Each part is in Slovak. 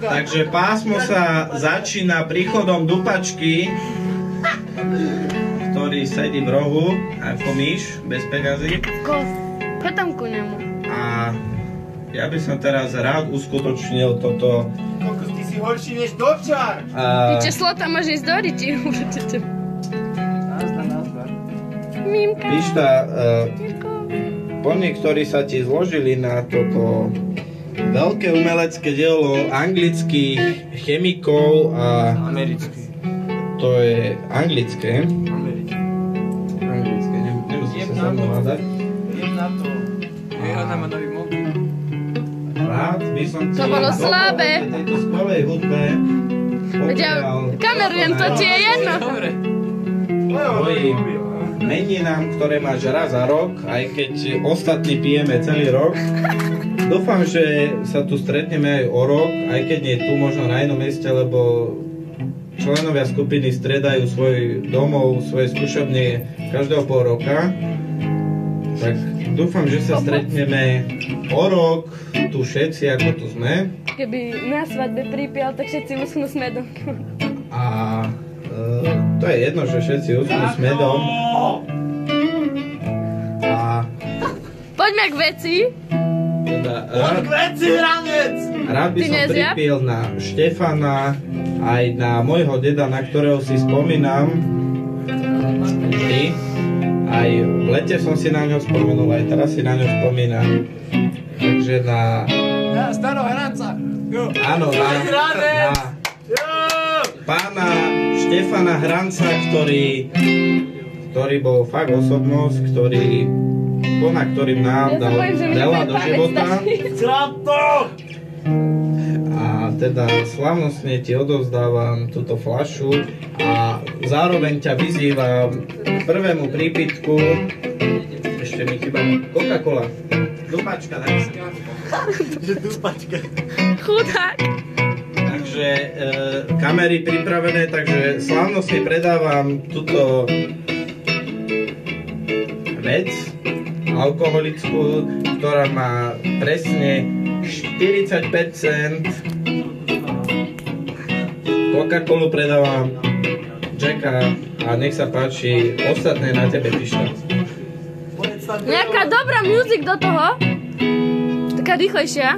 Takže pásmo sa začína príchodom Dupačky, ktorý sedí v rohu ako myš, bez peňazí. Choď tam ku nemu. A ja by som teraz rád uskutočnil toto. Kokos, ty si horší než Dovčar! Ty slota máš ísť do riti, určite. Nazdar. Mimka. Pišta, plny, ktorí sa ti zložili na toto veľké umelecké dielo anglických chemikov a... Americký. To je anglické. Americký. Nemusím sa sa mnou hádať. Jem na to. Vyhľadá ma nový mobil. Rád by som ti To bolo slabé. tejto skvelej hudbe Kamerujem, to ti je jedno. Dobre. tvojim meninám, ktoré máš raz za rok, aj keď ostatní pijeme celý rok. Dúfam, že sa tu stretneme aj o rok, aj keď nie tu, možno na inom mieste, lebo členovia skupiny striedajú svoj domov, svoje skúšobne každého pol roka. Tak dúfam, že sa stretneme o rok, tu všetci, ako tu sme. Keby na svadbe pripíjal, tak všetci uschnú s medom. A to je jedno, že všetci uschnú s medom. A Poďme k veci. teda, rád by Ty som nezjab? pripil na Štefana, aj na môjho deda, na ktorého si spomínam. Vždy. Aj v lete som si na ňo spomenul, aj teraz si na ňo spomínam. Takže na... Starého Hranca. Áno, na pána Štefana Hranca, ktorý bol fakt osobnosť, ktorým nám dal veľa do života. A teda slávnostne ti odovzdávam túto fľašu a zároveň ťa vyzývam k prvému prípitku. Ešte mi chýba Coca-Cola. Dupačka, daj sa. Dupačka. Chudák. Takže kamery pripravené, takže slávnostne predávam túto vec alkoholickú, ktorá má presne 40%. Coca-Colu predávam, Jacka a nech sa páči, ostatné na tebe Pišta. Nejaká dobrá music do toho. Taká rýchlejšia.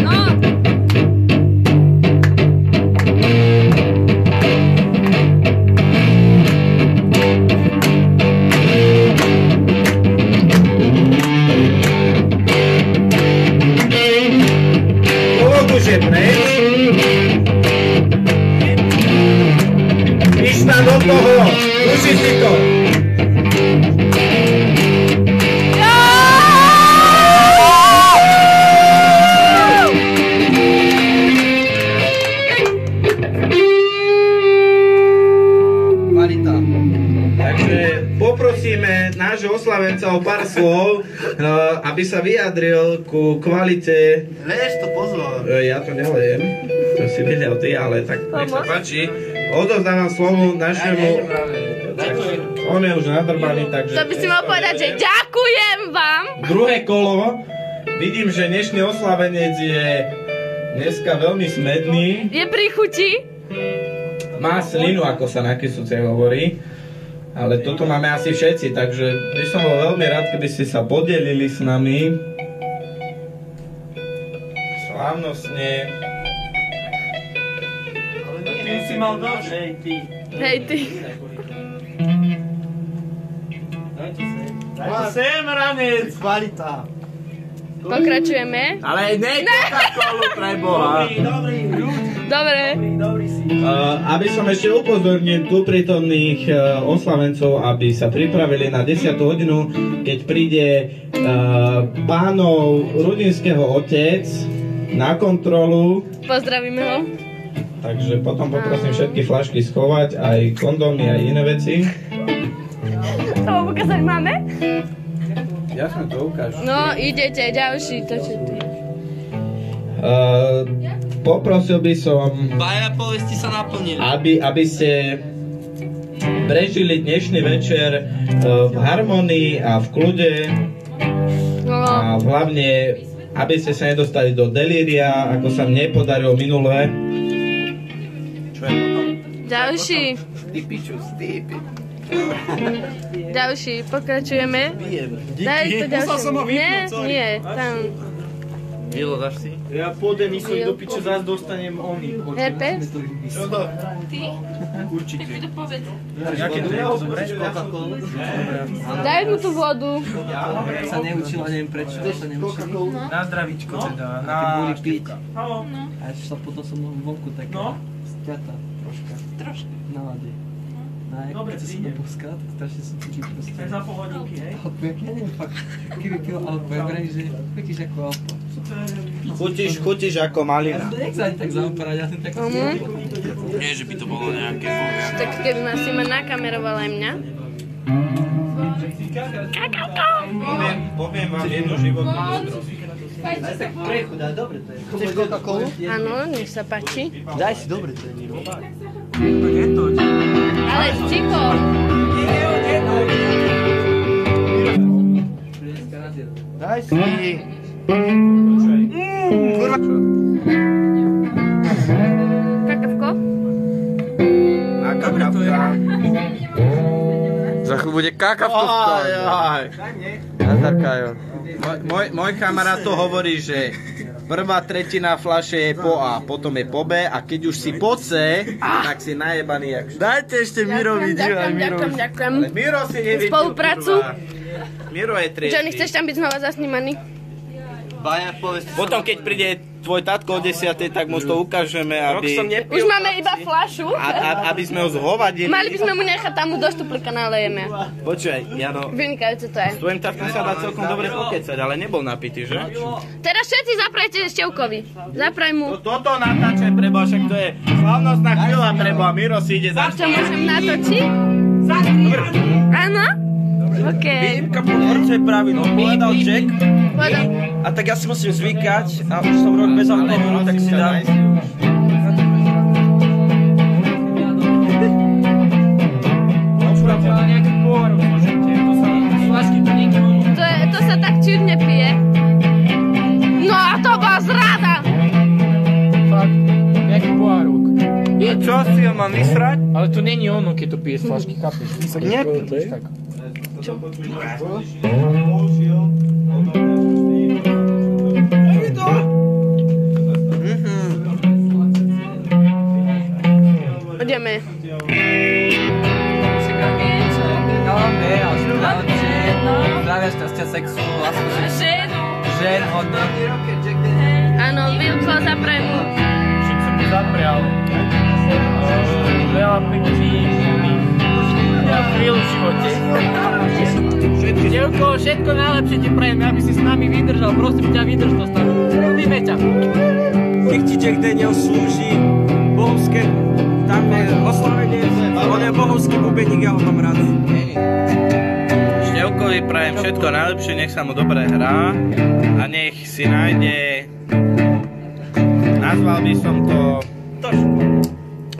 No. Polok už je preč. Pišta do toho, duši si to. Poprosíme nášho oslavenca o pár slov, aby sa vyjadril ku kvalite. Leješ to, pozor. Ja to nelejem, to si vylial ty, ale tak nech sa páči. Odovzdávam slovo našemu... On je už nadrbaný, takže... To by si mal povedať, že ďakujem vám. Druhé kolo. Vidím, že dnešný oslavenec je dneska veľmi smedný. Je pri chuti. Má slinu, ako sa na Kysúce hovorí. Ale toto máme asi všetci, takže by som bol veľmi rád, keby ste sa podelili s nami. Slávnostne. Ale ty si mal dosť. Hej ty. Daj to sem, Ranec. Kvalita. Pokračujeme. Ale ne Coca-Colu preboha. Dobre. Aby som ešte upozornil tu prítomných oslavencov, aby sa pripravili na 10. hodinu, keď príde pánov Rudinského otec na kontrolu. Pozdravíme ho. Takže potom poprosím všetky fľašky schovať, aj kondómy, aj iné veci. To vám ukázať máme? Ja som to ukážem. No, idete, ďalší, točite. Poprosil by som, Baja povesti sa naplnili. aby ste prežili dnešný večer v harmonii a v kľude No, a hlavne, aby ste sa nedostali do delíria, ako sa mne podarilo minulé. Čo je toto? Ďalší. Ty piču, stýpi. Ďalší, pokračujeme. Daj to ďalší. Nie, tam. Milo, dáš si? Ja pôjdem Nikovi do piče, zás dostanem oný. Herpes? Čo to? Ty? Určite. Tak mi to povedz. Jaké to je? Dobre? Daj mu tú vodu. Sa neučila, neviem prečo sa neučila. Na zdravíčko teda, na Boli piť. Haló? A ešte sa potom som vonku tak stiata troška. Troška. Nálade. Dobre, keď som to poskal, tak strašne som cítil proste. Tak za pol hodinky, hej? Alpo, ja neviem fakt, keby pil alpo, ja vrejím, že chutíš ako alpo. Chutíš ako malina. Jak sa ani tak zaoperať, ja som tak Nie, že by to bolo nejaké bohvie. Tak keby ma si ma nakamerovala aj mňa. Poviem vám jednu životnú múdrosť. Chceš Coca-Colu? Áno, nech sa páči. Daj si, dobre, to je Miro. Tak je to. Ale ticho. Daj si. Kurva. Kakavko? Na kakavka. Za chvíľu bude kakavko Aj. Nazarkajo. Môj kamarát to hovorí, že prvá tretina fľaše je po A, potom je po B a keď už si po C, tak si najebaný jak št. Dajte ešte Mirovi, dívaj Mirovi. Ďakujem. Miro si nevidel. Spoluprácu? Miro je triedny. Johnny, chceš tam byť znova zasnímaný? Baja, povedz. Potom keď príde tvoj tatko o 10, tak mu to ukážeme, aby... Už máme iba fľašu. Aby sme ho zhovadili. Mali by sme mu nechať tam do štuplíka nalejeme. Počkaj, Jano, Vynikajúce to je. s tvojim tatkom sa dá celkom dobre pokecať, ale nebol napitý, že? Teraz všetci zaprajte Števkovi. Zapraj mu. Toto natáčaj preboha, však to je slavnostná chvíľa preboha, Miro si ide za... Čo môžem natočiť? Áno? OK. Výjimka podporcuje pravidlo, povedal Jack. Povedal. A tak ja si musím zvykať a už som rok bez alkoholu, tak si dám. Nejaký pohárok môžete, to sa flašky to niekto... To sa tak čudne pije. No a to bola zrada. Fakt, nejaký pohárok. A čo si ho mám vysrať? Ale to není ono, keď to pije z flašky, chápeš? Nepij. Čo? Ideme. Zdravia, šťastia, sexu, lásku, žen, hodne. Áno, Vilko, zapraj mu. Však som mu zaprial. Veľa pekný, ja chvíľu v živote. Števko, všetko najlepšie ti prajem, aby si s nami vydržal, prosím ťa, vydrž to stále. Ľubíme ťa. Nech ti Jack Daniel slúži, bohovské, tam je oslavenie, on je bohovský bubeník, ja ho mám rád. Števkovi prajem všetko najlepšie, nech sa mu dobre hrá a nech si nájde, nazval by som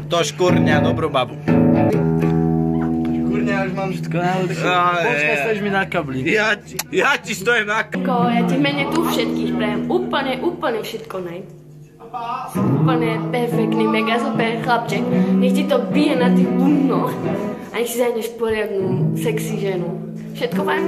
to škurňa dobrú babu. Ja už mám všetko najlepšie. Počkaj, stojíš mi na kabli. Ja ti stojím na kabli. Ja ti v mene tu všetkých prajem úplne všetko naj. Si úplne perfektný, mega super chlapček. Nech ti to bije na tých bubnoch a nech si zajdeš poriadnu sexy ženu. Všetko vám...